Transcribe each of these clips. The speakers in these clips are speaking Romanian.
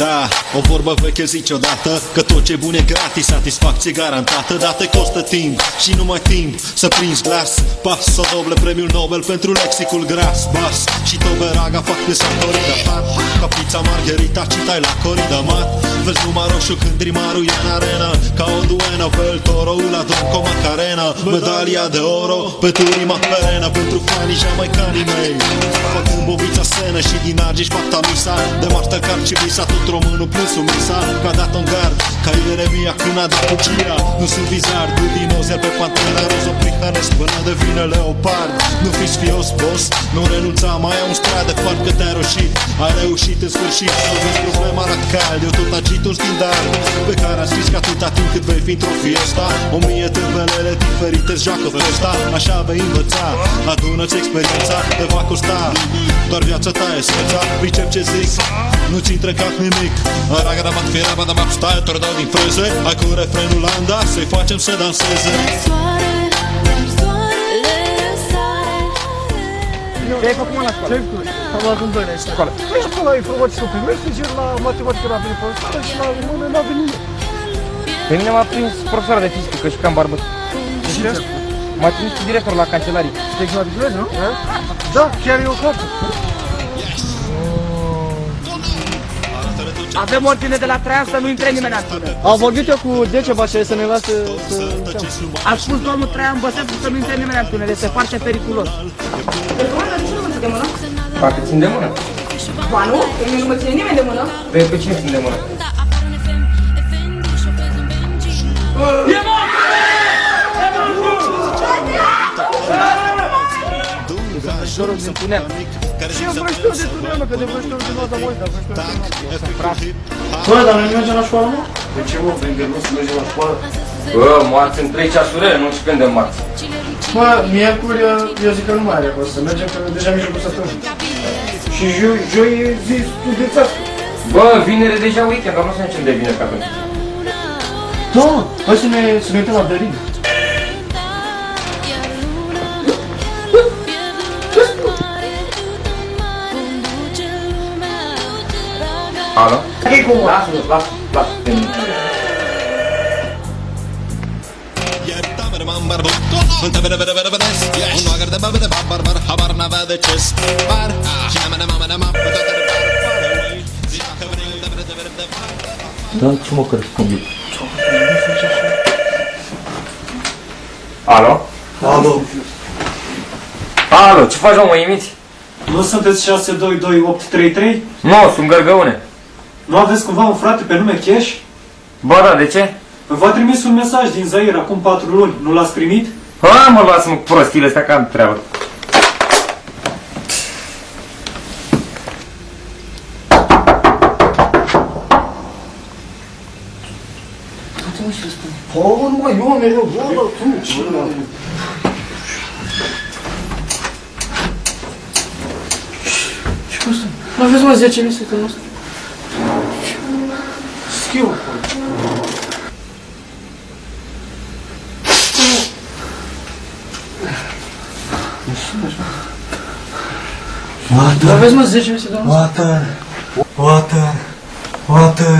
Da, o vorbă veche zice odată că tot ce bun e gratis, satisfacție garantată. Dar te costă timp și numai timp să prinzi glas. Passo doble, premiul Nobel pentru lexicul gras. Bas și tobe raga fac de satorida fat. Ca pizza margherita citai la corida mat. Vezi numai roșu când rimarul e în arena. Ca o duenă pe el toro, la dom cu Macarena. Medalia de oro pe turima perenă. Pentru fanii jamaicanii mei, făcând bobița scenă și din Argeș fac tamisa. De maștel carcivisa, tot românul plânsul misa. Ca dat în gard, ca Ieremia când a dat cucia. Nu sunt bizar, du dinozer pe pantera roz. O prihănesc până devine leopard. Nu fi sfios, boss, nu renunța. Mai ai un strat de fapt că te-ai roșit. Ai reușit în sfârșit, solvezi problema la cald. Eu tot agit un standard pe care am scris că atâta timp cât vei fi într-o fiesta. 1000 tâmpelele diferite joacă festa. Așa vei învăța, adună-ți experiența. Te va costa, doar viața ta e esența. Pricep ce zic, nu-ți intre cap nimic. Raga da mat fiera, ba da mat stai, te dau din freze. Hai cu refrenul landa, să-i facem să danseze. Ce ai făcut, mă, la școală? Am luat în 2 la școală. Păi acolo ai informații pe primul, știi, la matematică n-a venit profesoră și la română n-a venit nimeni. Pe mine m-a prins profesoara de fizică, că jucam barbă. De ce? M-a trimis cu directorul la cancelarii. Știi că m-a nu? Da, chiar e o carte. Avem ordine de la Traian să nu intre nimeni în tunel. Am vorbit eu cu Deceva și să ne lasă să înceam. A spus domnul Traian Băsescu să nu intre nimeni în tunel, este foarte periculos. Performanța, de ce nu mă țin de mână? Parcă țin de mână. Ba nu, pe mine nu mă ține nimeni de mână. Pe cine țin de mână? E mort! Jurul din tunel. Și eu vrăjtor de tunel, mă, că de vrăjtor de noza voi, dar vrăjtor de noza. Bă, dar noi mergem la școală, mă? De ce, mă, prinde nu să mergem la școală? Bă, marți în 3 ceasurile, nu știu când de marți. Bă, miercuri, eu zic că nu mai are rost să mergem, că deja mijlocul săptămânii. Și joi e zi studențească. Bă, vinere deja weekend, dar nu să ne mergem de vineri ca atunci. Da, hai să ne uităm la Berlin. Alo? Lasă-mă, lasă. Da, ce mă corespunde? Alo? Alo. Alo, ce faci, mă, imiți? Nu sunteți 622833? Nu, sunt gărgăune. Nu aveți cumva un frate pe nume Cash? Ba da, de ce? V-a trimis un mesaj din Zaire acum 4 luni, nu l-ați primit? Ha, mă, lasă-mă cu prostiile astea, că am treabă. Oh, nu mai, eu mereu, bă, tu, ce? Ce asta? Nu aveți, mă, 10 minute să nostru. Schiu. Nu aveți, mă, 10 minute, domnul? Water.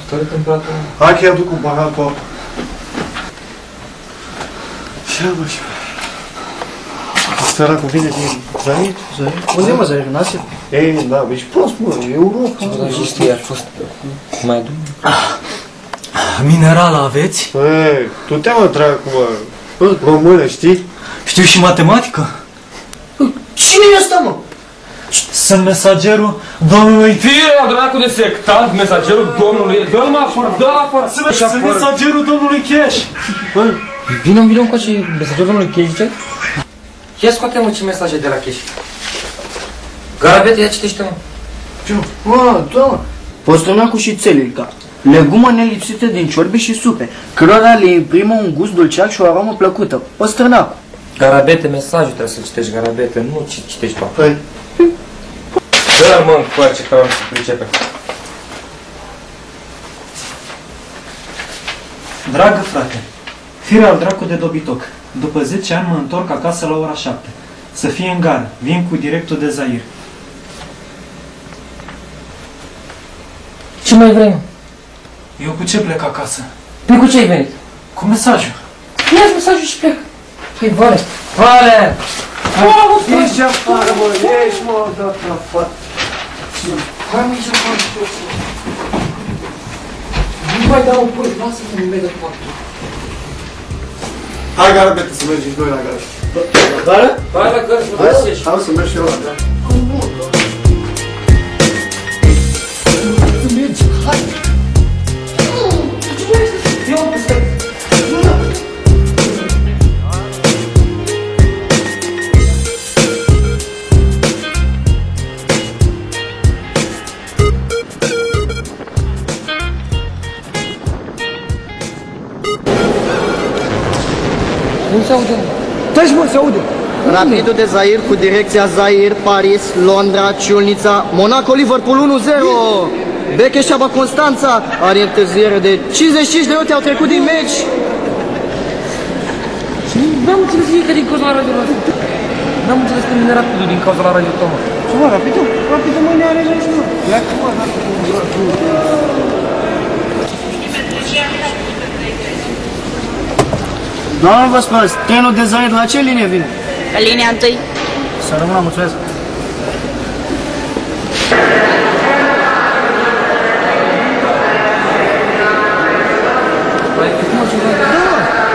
Stare temperatura. Hai că-i aduc un pahar cu apă. Ce bă, ce? Săracul vine din Zaire? Unde, mă, Zaire, în Asia? Ei, da, ești prost, mă, Europa. Dar și știi, a fost mai dum. Minerală aveți? Băi, tu te-mă dracu, mă. Română, știi? Știu și matematică. Cine e ăsta, mă? Sunt mesagerul domnului... Firea, dracu de sectant, mesagerul domnului... Dă-l afară, dă-l afară! Sunt mesagerul domnului Cash. Bă, vină încoace, mesagerul domnului Cash, zice? Ia scoate-mă ce mesaje de la Cash. Garabete, ia citește-mă. Ce? Mă, da. Păstrănacul și țelilca. Legumă nelipsită din ciorbe și supe, cărora le imprimă un gust dulceac și o aromă plăcută. Păstrănacul. Garabete, mesajul trebuie să citești, Garabete, nu citești tu. Păi. Dă-l, mă, încoace, că nu se pricepe. Dragă frate, fire al dracu de dobitoc. După 10 ani mă întorc acasă la ora 7. Să fie în gară. Vin cu directul de Zaire. Ce mai vrei? Eu cu ce plec acasă? Păi cu ce ai venit? Cu mesajul. Ia mesajul și plec. Păi, Vale! Vale! Ești afară, bă, ești, mă, dat afară. Hai, mă, ești afară. Nu mai dau pui, lasă-mă, nu merg de poartă. Hai, Garabete, să mergem noi la gara. Gara? Hai la gără, să vă ieși. Hai să merg și eu la gara. Nu se aude. Taci, mă, se aude. Rapidul de Zaire cu direcția Zaire, Paris, Londra, Ciulnița, Monaco, Liverpool 1-0. Becheșaba Constanța are întârziere de 55 de minute, au trecut din meci. N-am înțeles nimic din cauza la radio ăsta. N-am înțeles că nu era rapidul din cauza la radio Toma. Ce mă, rapidul? Rapidul mâine are și mă. Ia că mă, Doamne, vă spun, trenul de Zaire la ce linie vine? Pe linia întâi. Să rămână, mulțumesc. Păi, cum o ceva? Da,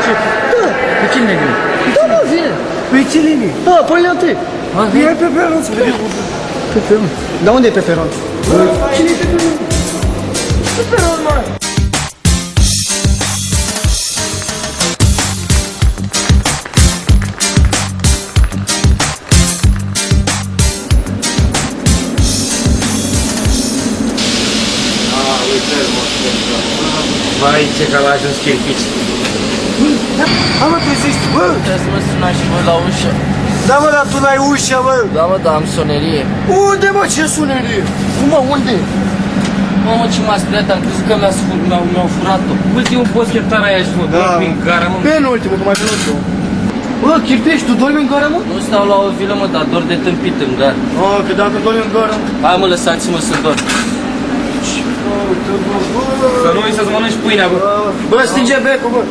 ce? Da. Pe cine vine? Da, mă, vine. Pe ce linie? Da, pe linia întâi. e pe peron, să vedem. Pe peron. Dar unde e pe peron? Cine e pe peron? Pe peron, mă. Vai, ce că l-a ajuns chirpici. Hai, mă, trezești, bă. Trebuie să mă sunați și voi la ușă. Da, mă, dar tu n-ai ușa, mă. Da, mă, dar am sonerie. Unde, mă, ce sunerie? Cum, mă, unde? Mamă, ce m-a speriat, am crezut că mi-au furat-o. Ultimul post cheptarea aia și tot, dormi în gara, mă. Penultimul, cum ai venit eu. Bă, Chirpești, tu dormi în gara, mă? Nu stau la o vilă, mă, dar dor de tâmpit în gar. Că dacă dormi în gara... Hai, mă, lăsați-mă să dorm. Să nu uiți să-ți mănânci pâinea, bă. Bă, stinge becul, bă.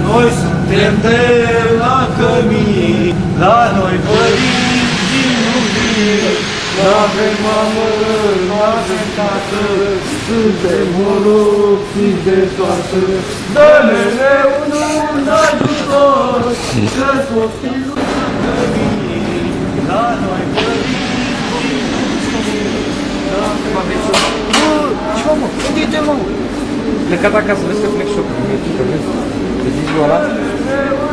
Noi suntem de la cămii, la noi părinții iubiri. N-avem mamă, n-avem tată, suntem morocți de toată. Dă-ne un ajutor, că-ți copilul cămii, la noi părinții iubiri. Ce mă, unde-i, mă? Plecat acasă, vezi că plec și eu cu mine, că vezi? Că zici lui ăla,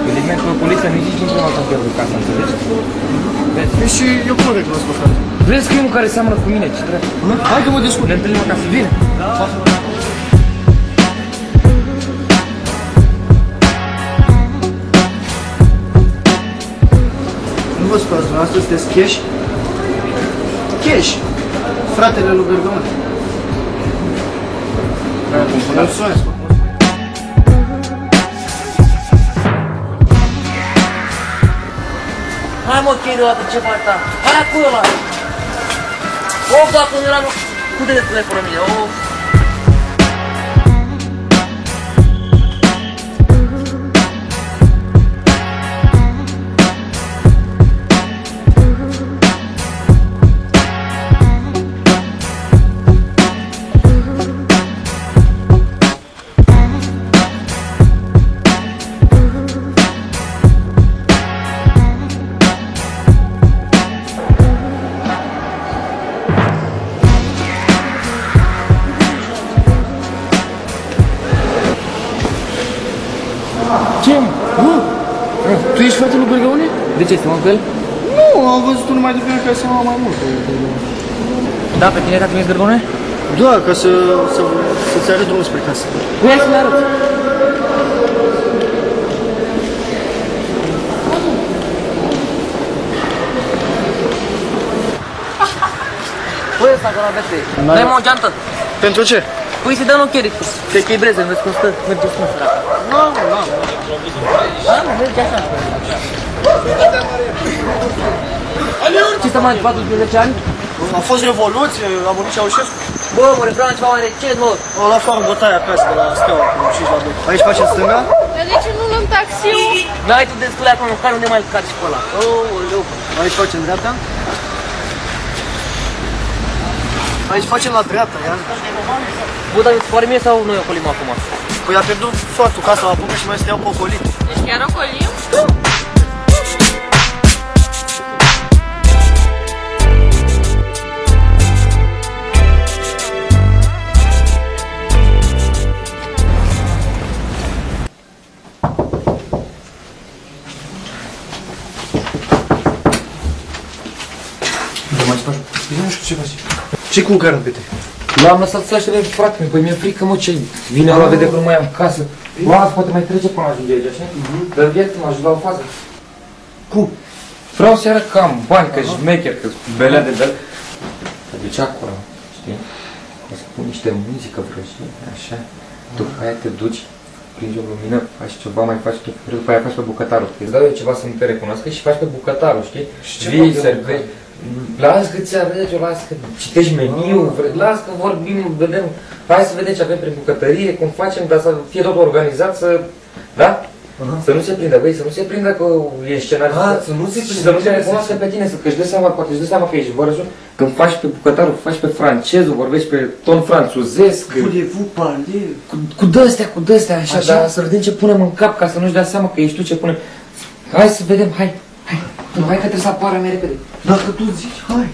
că zici merg cu poliția, nu zici niciodată să-mi pierd casa, înțelegi? Păi și eu cum recunosc pe frate? Vezi că e unul care seamănă cu mine, ce trebuie? Hai că mă descurc. Ne întâlnim acasă, bine? Nu vă spărați, dumneavoastră sunteți Cash? Cash, fratele lui Gărgămân. Mulțumesc. Hai, mă, chei deodată, ce faci ta? Hai acolo, ăla! Of, dacă nu eram... Cum de spuneai fără mine? Of! Ce? Nu? Tu ești fratele lui Gărgăune? De ce, seamănă cu el? Nu, am văzut numai de vreme care seama mai mult. Da, pe tine te-a trimis Gărgăune? Da, ca să-ți arăt drumul spre casă. Păi, hai să le arăt. Băi, ăsta, Garabete, dai-mă o geantă. Pentru ce? Păi să dăm ocheri, că echilibreze, nu vezi cum stă, mergeți cum săraca. Nu, nu. Da, merge așa. Ce stă mai de 40 ani? A fost revoluție, a murit Ceaușescu. Bă, mă referam la ceva mai recent, mă. Ăla afară bătaia acasă de la Steaua cu 5 la 2. Aici facem stânga? Dar de ce nu luăm taxiul? N-ai tu destule acolo, care unde mai caci pe ăla. Ooleu. Aici facem dreapta? Aici facem la dreapta, ia. Bă, dar îți pare mie sau noi ocolim acum? Păi a pierdut soartul casa la bucă și mai stăteau pe ocolit. Deci chiar ocolim? Nu știu ce faci. Ce cu Garabete? L-am lăsat să aștepte frate, păi mi-e frică, mă, ce vine la vede că nu mai am casă. Las, poate mai trece până ajunge aici, așa? Dar viață mă ajut la o fază. Cum? Vreau seara că am bani, că șmecher, că belea de bel. De ce acolo, știi? Îți pun niște muzică, vreo, știi? Așa. După aia te duci, prinzi o lumină, faci ceva, mai faci tot felul, după aia faci pe bucătarul. Îți dau eu ceva să nu te recunoască și faci pe bucătarul, știi? Vii, servești. Las că ți arăți, las că citești meniu, las că vorbim, vedem, hai să vedem ce avem prin bucătărie, cum facem, dar să fie tot organizat, să, da? Să nu se prindă, băi, să nu se prindă că e scenariu, să nu se prindă, să nu se recunoască pe tine, că își dă seama, poate își dă seama că ești vărășul, când faci pe bucătarul, faci pe francezul, vorbești pe ton franțuzesc, cu dă-astea, așa, dar să vedem ce punem în cap, ca să nu-și dea seama că ești tu ce punem. Hai să vedem, hai că trebuie să apară mai repede. Dacă tu zici, hai.